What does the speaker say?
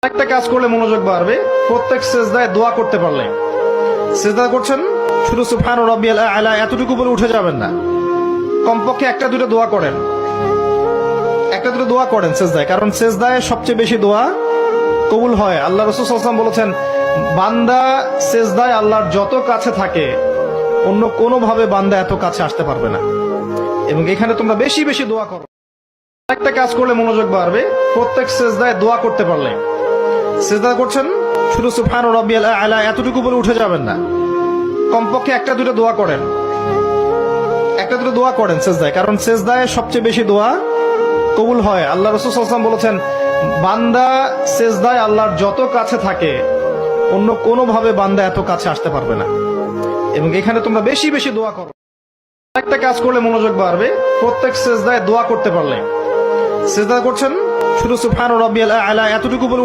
একটা কাজ করলে মনোযোগ বাড়বে। প্রত্যেক সেজদায় দোয়া করতে পারলে, সেজদা করছেন শুধু সুবহান রাব্বিয়াল আ'লা এতটুকু বলে উঠে যাবেন না, কমপক্ষে একটা দুটো দোয়া করেন, একটা দুটো দোয়া করেন সেজদায়। কারণ সেজদায় সবচেয়ে বেশি দোয়া কবুল হয়। আল্লাহ রাসূল সাল্লাল্লাহু আলাইহি ওয়াসাল্লাম বলেছেন, বান্দা সেজদায় আল্লাহর যত কাছে থাকে অন্য কোনো ভাবে বান্দা এত কাছে আসতে পারবে না। এবং এখানে তোমরা বেশি বেশি দোয়া করো। একটা কাজ করলে মনোযোগ বাড়বে। প্রত্যেক সেজদায় দোয়া করতে পারলে, সেজদা করছেন শুধু সুবহান রাব্বিয়াল আ'লা এতটুকু বলে উঠে যাবেন না, কমপক্ষে একটা দুটো দোয়া করেন, একটা দুটো দোয়া করেন সেজদায়। কারণ সেজদায় সবচেয়ে বেশি দোয়া কবুল হয়। আল্লাহ রাসূল সাল্লাল্লাহু আলাইহি ওয়াসাল্লাম বলেছেন, বান্দা সেজদায় আল্লাহর যত কাছে থাকে অন্য কোনো ভাবে বান্দা এত কাছে আসতে পারবে না। এবং এখানে তোমরা বেশি বেশি দোয়া করো। একটা কাজ করলে মনোযোগ বাড়বে। প্রত্যেক সেজদায় দোয়া করতে পারলে, সেজদা করছেন শুধু সুবহান রাব্বিয়াল আ'লা এতটুকু বলে